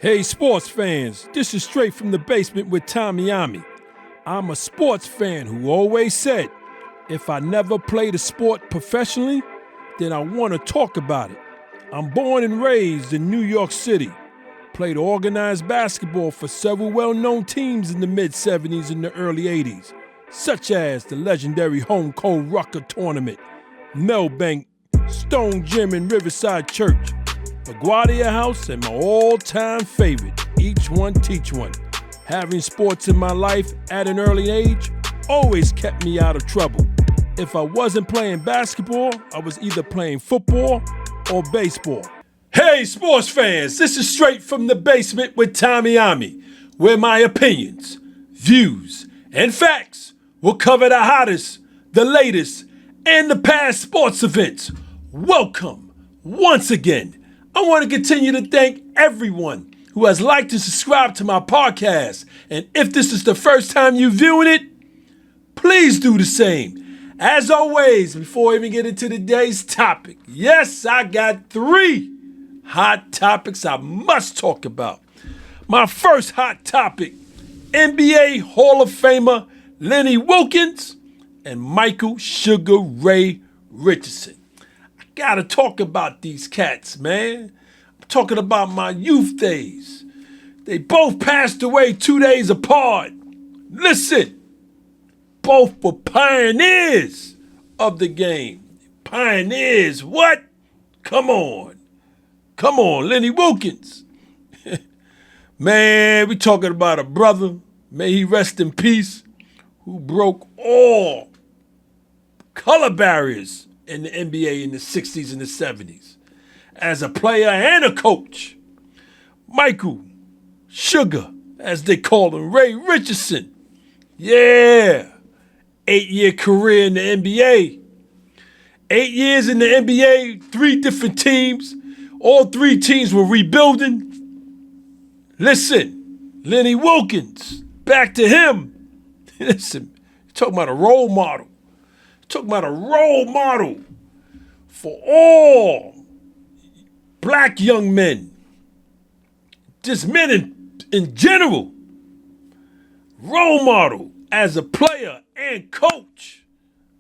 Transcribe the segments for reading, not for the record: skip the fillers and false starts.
Hey sports fans, this is Straight from the Basement with Tommy Ommy. I'm a sports fan who always said, if I never played a sport professionally, then I want to talk about it. I'm born and raised in New York City. Played organized basketball for several well-known teams in the mid-'70s and the early '80s, such as the legendary Home Cold Rucker Tournament, Melbank, Stone Gym and Riverside Church, LaGuardia House, and my all-time favorite, Each One Teach One. Having sports in my life at an early age always kept me out of trouble. If I wasn't playing basketball, I was either playing football or baseball. Hey sports fans, this is Straight from the Basement with Tommy Ommy, where my opinions, views, and facts will cover the hottest, the latest, and the past sports events. Welcome once again. I want to continue to thank everyone who has liked and subscribed to my podcast. And if this is the first time you're viewing it, please do the same. As always, before I even get into today's topic, yes, I got 3 hot topics I must talk about. My first hot topic, NBA Hall of Famer Lenny Wilkens and Michael Sugar Ray Richardson. Gotta talk about these cats, man. I'm talking about my youth days. They both passed away 2 days apart. Listen, both were pioneers of the game. Pioneers, what? Come on, Lenny Wilkens. Man, we talking about a brother, may he rest in peace, who broke all color barriers in the NBA in the 60s and the 70s. As a player and a coach, Michael Sugar, as they call him, Ray Richardson. Yeah, 8-year career in the NBA. 8 years in the NBA, 3 different teams. All 3 teams were rebuilding. Listen, Lenny Wilkens, back to him. Listen, you're talking about a role model. Talking about a role model for all black young men, just men in general. Role model as a player and coach.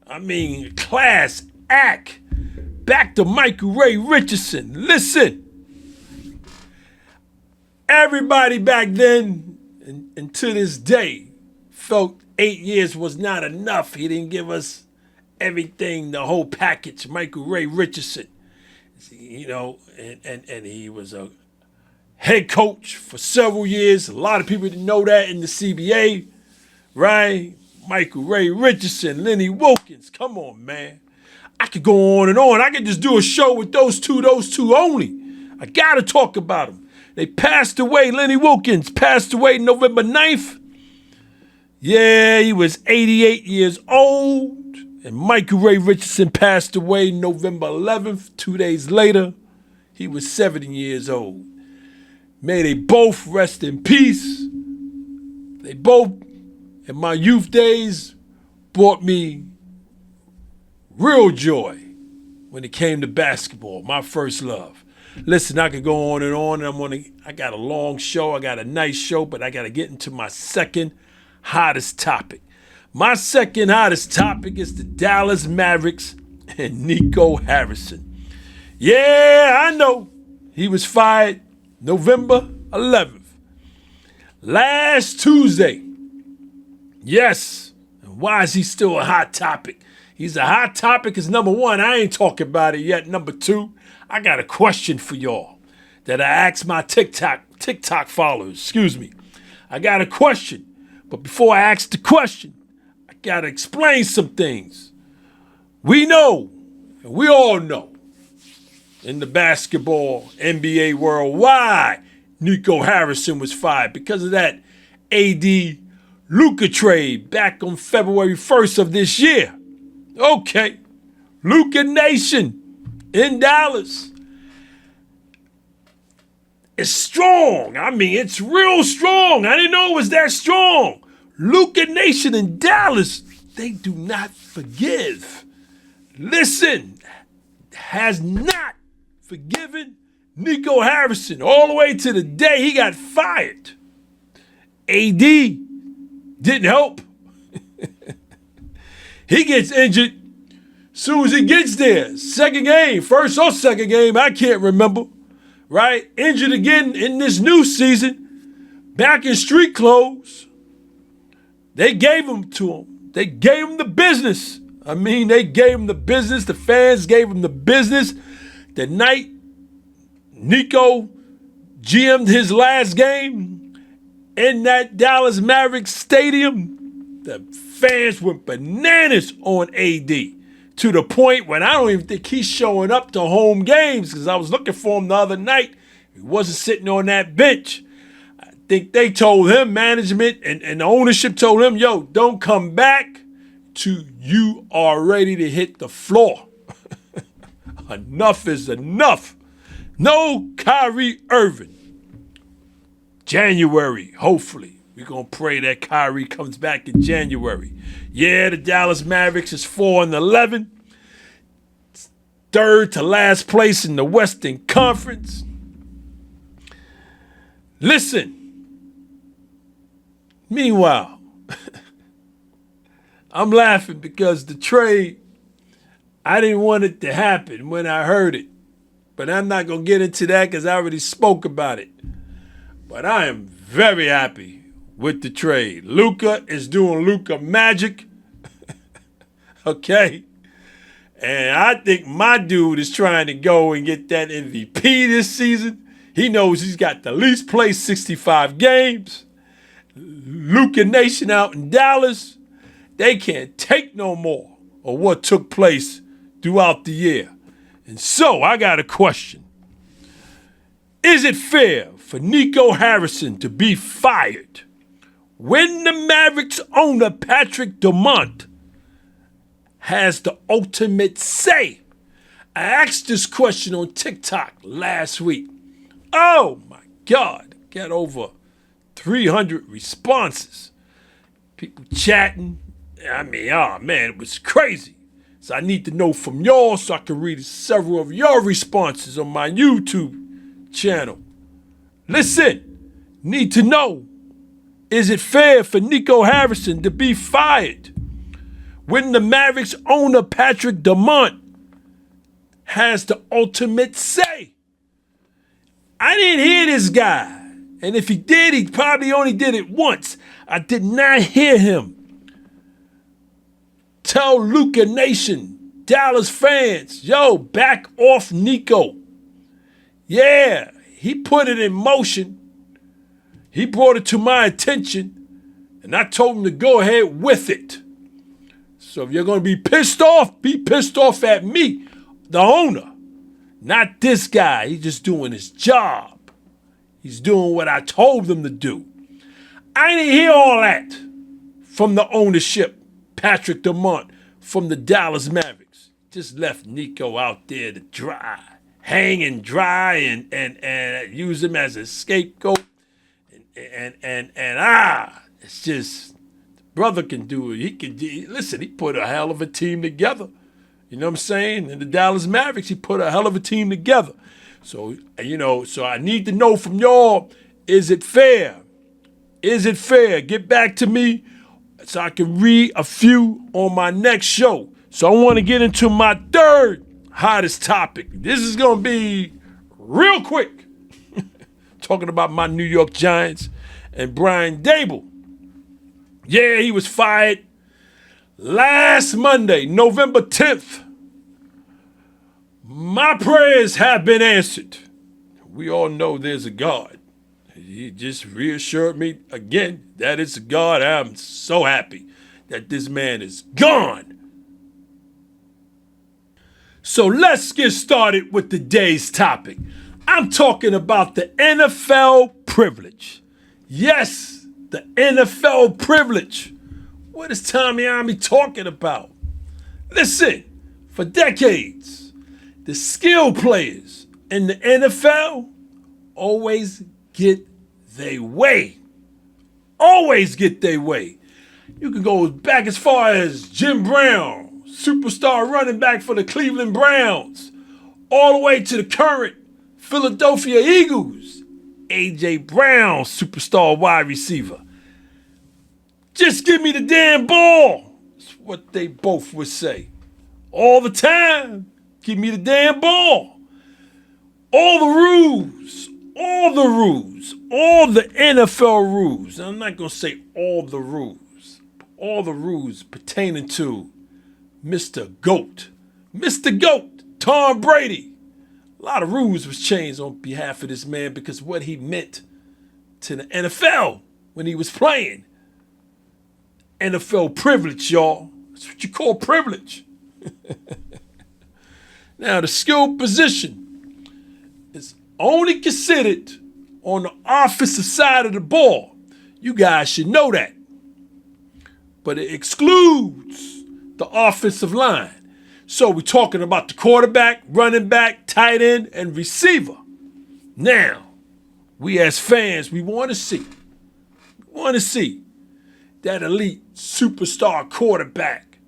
I mean, class act. Back to Michael Ray Richardson. Listen, everybody back then and to this day felt 8 years was not enough. He didn't give us everything, the whole package. Michael Ray Richardson, you know, and he was a head coach for several years. A lot of people didn't know that in the CBA, right? Michael Ray Richardson, Lenny Wilkens. Come on, man. I could go on and on. I could just do a show with those two only. I gotta talk about them. They passed away. Lenny Wilkens passed away November 9th. Yeah, he was 88 years old. And Michael Ray Richardson passed away November 11th. 2 days later, he was 70 years old. May they both rest in peace. They both, in my youth days, brought me real joy when it came to basketball, my first love. Listen, I could go on, and I got a long show, I got a nice show, but I got to get into my second hottest topic. My second hottest topic is the Dallas Mavericks and Nico Harrison. Yeah, I know. He was fired November 11th. Last Tuesday. Yes. And why is he still a hot topic? He's a hot topic because number 1, I ain't talking about it yet. Number 2, I got a question for y'all that I asked my TikTok followers. I got a question. But before I ask the question, I got to explain some things. We know, and we all know, in the basketball NBA world, why Nico Harrison was fired. Because of that AD Luka trade back on February 1st of this year. Okay, Luka Nation in Dallas. It's strong. I mean, it's real strong. I didn't know it was that strong. Luka Nation in Dallas, they do not forgive. Listen, has not forgiven Nico Harrison, all the way to the day he got fired. AD didn't help. He gets injured soon as he gets there. Second game, first or second game, I can't remember. Right? Injured again in this new season. Back in street clothes. They gave him to him. They gave him the business. I mean, they gave him the business. The fans gave him the business. The night Nico GM'd his last game in that Dallas Mavericks stadium, the fans went bananas on AD to the point when I don't even think he's showing up to home games because I was looking for him the other night. He wasn't sitting on that bench. I think they told him, management and the ownership told him, yo, don't come back till you are ready to hit the floor. Enough is enough. No Kyrie Irving. January, hopefully. We're going to pray that Kyrie comes back in January. Yeah, the Dallas Mavericks is 4-11. Third to last place in the Western Conference. Listen. Meanwhile, I'm laughing because the trade, I didn't want it to happen when I heard it. But I'm not going to get into that because I already spoke about it. But I am very happy with the trade. Luka is doing Luka magic. Okay? And I think my dude is trying to go and get that MVP this season. He knows he's got to at least play 65 games. Luka Nation out in Dallas, they can't take no more of what took place throughout the year. And so I got a question. Is it fair for Nico Harrison to be fired when the Mavericks owner Patrick Dumont has the ultimate say? I asked this question on TikTok last week. Oh my God, got over 300 responses. People chatting. I mean, oh man, it was crazy. So I need to know from y'all so I can read several of your responses on my YouTube channel. Listen, need to know, is it fair for Nico Harrison to be fired when the Mavericks owner Patrick Dumont has the ultimate say? I didn't hear this guy. And if he did, he probably only did it once. I did not hear him tell Luka Nation, Dallas fans, yo, back off Nico. Yeah, he put it in motion. He brought it to my attention, and I told him to go ahead with it. So if you're going to be pissed off at me, the owner, not this guy. He's just doing his job. He's doing what I told him to do. I didn't hear all that from the ownership, Patrick Dumont, from the Dallas Mavericks. Just left Nico out there to dry, hang and dry, and use him as a scapegoat. It's just, the brother can do it. Listen, he put a hell of a team together. You know what I'm saying? In the Dallas Mavericks, he put a hell of a team together. So, so I need to know from y'all, is it fair? Is it fair? Get back to me so I can read a few on my next show. So I want to get into my third hottest topic. This is going to be real quick. Talking about my New York Giants and Brian Dable. Yeah, he was fired last Monday, November 10th. My prayers have been answered. We all know there's a God. He just reassured me again that it's a God. I'm so happy that this man is gone. So let's get started with today's topic. I'm talking about the NFL privilege. Yes, the NFL privilege. What is Tommy Ommy talking about? Listen, for decades, the skilled players in the NFL always get their way. Always get their way. You can go back as far as Jim Brown, superstar running back for the Cleveland Browns, all the way to the current Philadelphia Eagles, A.J. Brown, superstar wide receiver. Just give me the damn ball. That's what they both would say. All the time. Give me the damn ball. All the rules, all the NFL rules. I'm not going to say all the rules pertaining to Mr. GOAT. Tom Brady. A lot of rules was changed on behalf of this man because of what he meant to the NFL when he was playing. NFL privilege, y'all. That's what you call privilege. Now, the skilled position is only considered on the offensive side of the ball. You guys should know that. But it excludes the offensive line. So we're talking about the quarterback, running back, tight end, and receiver. Now, we as fans, we want to see that elite superstar quarterback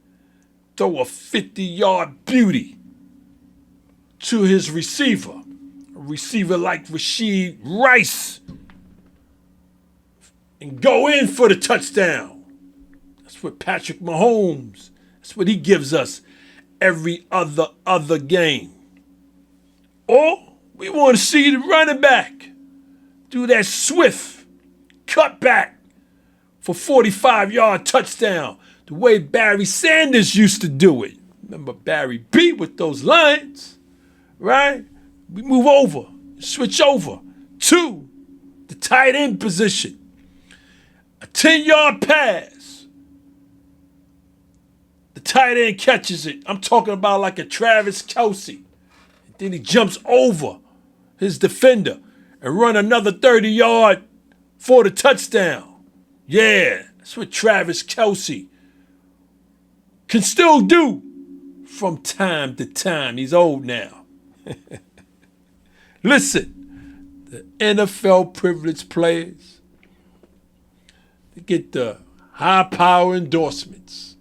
throw a 50-yard beauty to his receiver. A receiver like Rashid Rice. And go in for the touchdown. That's what Patrick Mahomes, that's what he gives us every other game. Or we want to see the running back do that swift cutback for 45-yard touchdown, the way Barry Sanders used to do it. Remember Barry B with those lines, right? We move over, switch over to the tight end position. A 10-yard pass. The tight end catches it. I'm talking about like a Travis Kelce. And then he jumps over his defender and run another 30-yard for the touchdown. Yeah, that's what Travis Kelce can still do from time to time. He's old now. Listen, the NFL privileged players, they get the high power endorsements.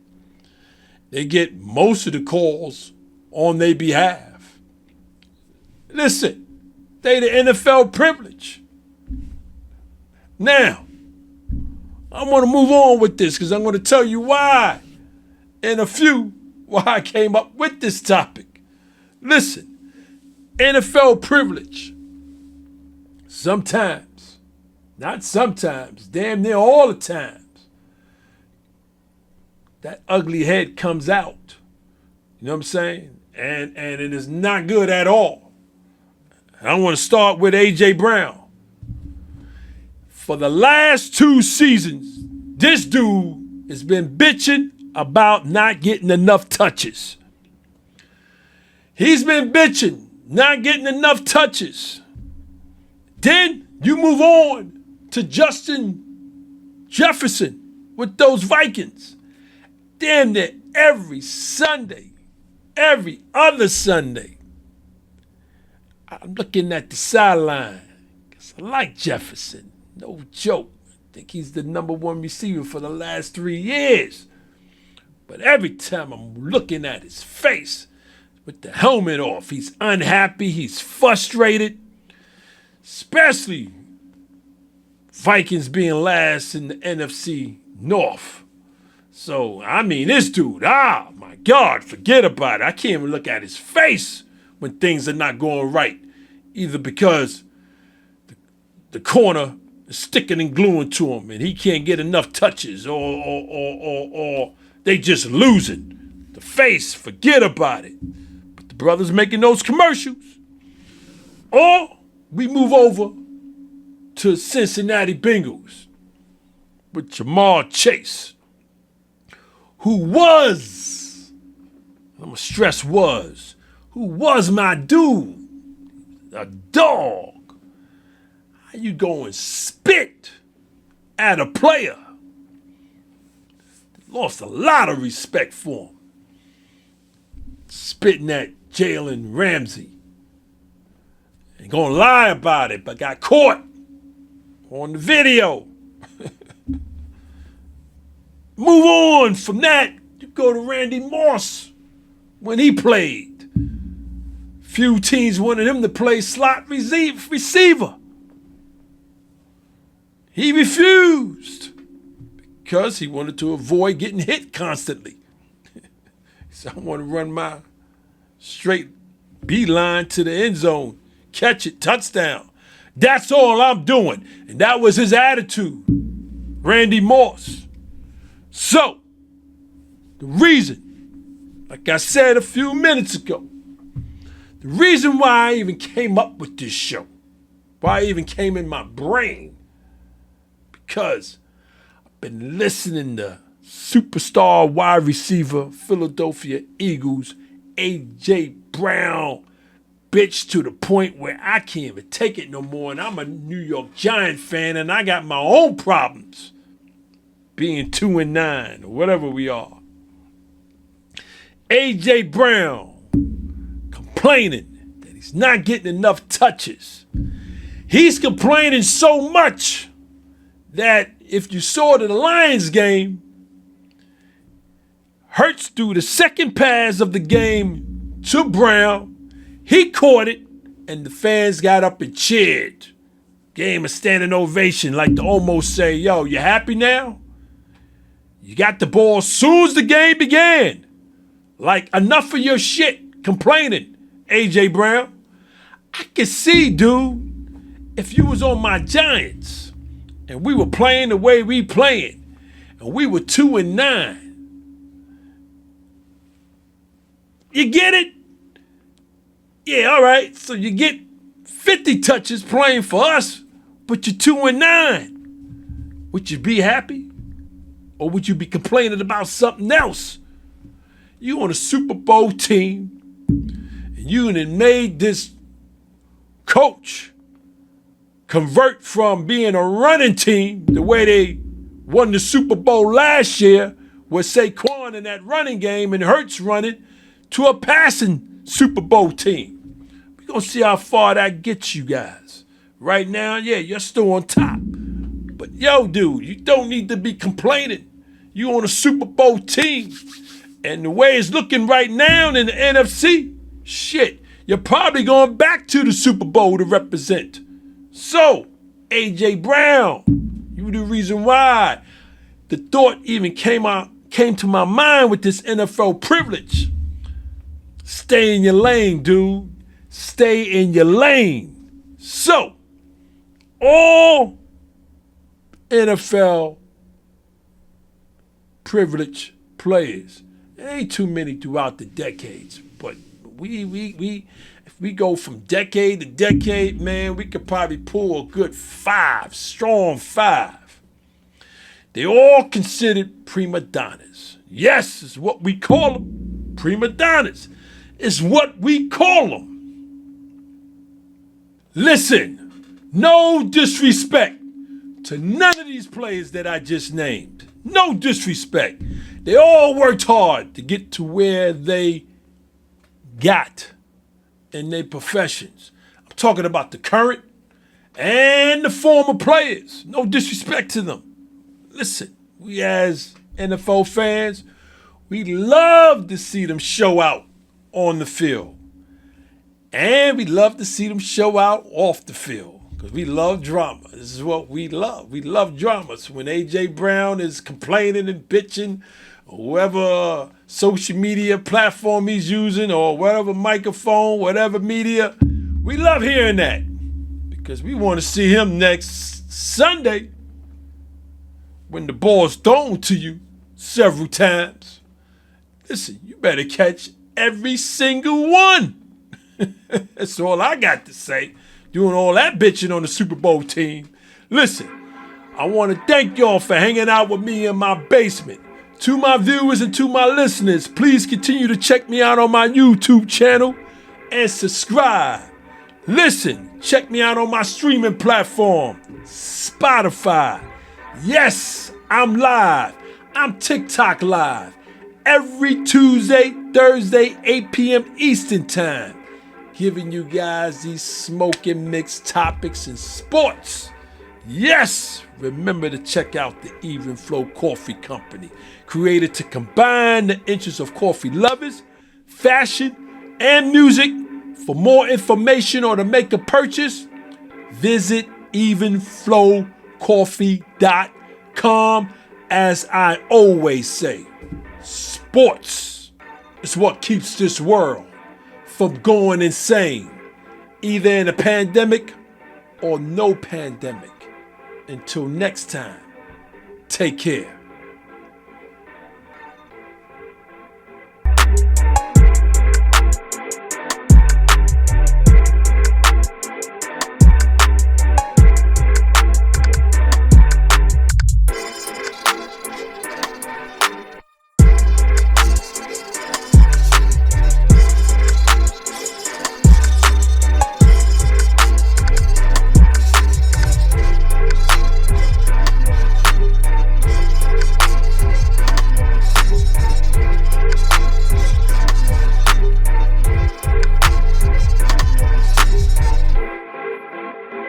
They get most of the calls on their behalf. Listen, they the NFL privilege. Now, I want to move on with this because I'm going to tell you why why I came up with this topic. Listen, NFL privilege. Sometimes, not sometimes, damn near all the times, that ugly head comes out. You know what I'm saying? And it is not good at all. I want to start with A.J. Brown. For the last 2 seasons, this dude has been bitching about not getting enough touches. He's been bitching, not getting enough touches. Then you move on to Justin Jefferson with those Vikings. Damn near every Sunday, every other Sunday, I'm looking at the sideline because I like Jefferson. No joke. I think he's the number 1 receiver for the last 3 years. But every time I'm looking at his face with the helmet off, he's unhappy, he's frustrated. Especially Vikings being last in the NFC North. So, I mean, this dude, my God, forget about it. I can't even look at his face when things are not going right. Either because the corner is sticking and gluing to him and he can't get enough touches or they just losing. The face, forget about it. But the brother's making those commercials. Or we move over to Cincinnati Bengals with Jamar Chase, who was, I'm going to stress who was my dude, a dog. How you go and spit at a player? Lost a lot of respect for him. Spitting at Jalen Ramsey. Ain't gonna lie about it, but got caught on the video. Move on from that. You go to Randy Moss when he played a Few teams wanted him to play slot receiver. He refused because he wanted to avoid getting hit constantly. So I want to run my straight beeline to the end zone, catch it, touchdown. That's all I'm doing. And that was his attitude, Randy Moss. So, the reason, like I said a few minutes ago, the reason why I even came up with this show, why it even came in my brain, because I've been listening to superstar wide receiver, Philadelphia Eagles, A.J. Brown, bitch to the point where I can't even take it no more. And I'm a New York Giant fan, and I got my own problems being 2-9 or whatever we are. A.J. Brown complaining that he's not getting enough touches. He's complaining so much that if you saw the Lions game, Hurts threw the second pass of the game to Brown. He caught it, and the fans got up and cheered. Gave him a standing ovation, like to almost say, yo, you happy now? You got the ball as soon as the game began. Like, enough of your shit complaining, A.J. Brown. I can see, dude, if you was on my Giants and we were playing the way we playing and we were 2-9. You get it? Yeah, all right. So you get 50 touches playing for us, but you're 2-9. Would you be happy? Or would you be complaining about something else? You on a Super Bowl team, and you done made this coach convert from being a running team, the way they won the Super Bowl last year, with Saquon in that running game and Hurts running, to a passing Super Bowl team. We're going to see how far that gets you guys. Right now, yeah, you're still on top. But yo, dude, you don't need to be complaining. You on a Super Bowl team. And the way it's looking right now in the NFC, shit, you're probably going back to the Super Bowl to represent. So, A.J. Brown, you the reason why the thought even came to my mind with this NFL privilege. Stay in your lane, dude. Stay in your lane. So, all NFL privilege players, there ain't too many throughout the decades, but if we go from decade to decade, man, we could probably pull a good 5, strong 5. They all considered prima donnas. Yes, it's what we call them, prima donnas. It's what we call them. Listen, no disrespect to none of these players that I just named. No disrespect. They all worked hard to get to where they got in their professions. I'm talking about the current and the former players. No disrespect to them. Listen, we as NFL fans, we love to see them show out on the field. And we love to see them show out off the field because we love drama. This is what we love. We love drama. So when A.J. Brown is complaining and bitching, or whatever social media platform he's using, or whatever microphone, whatever media, we love hearing that because we want to see him next Sunday when the ball's thrown to you several times. Listen, you better catch every single one. That's all I got to say. Doing all that bitching on the Super Bowl team. Listen, I want to thank y'all for hanging out with me in my basement. To my viewers and to my listeners, please continue to check me out on my YouTube channel and subscribe. Listen, check me out on my streaming platform, Spotify. Yes, I'm live. I'm TikTok live. Every Tuesday, Thursday, 8 p.m. Eastern Time. Giving you guys these smoking mixed topics and sports. Yes, remember to check out the Even Flow Coffee Company. Created to combine the interests of coffee lovers, fashion, and music For more information or to make a purchase, visit evenflowcoffee.com. As I always say, sports is what keeps this world from going insane, either in a pandemic or no pandemic. Until next time, take care.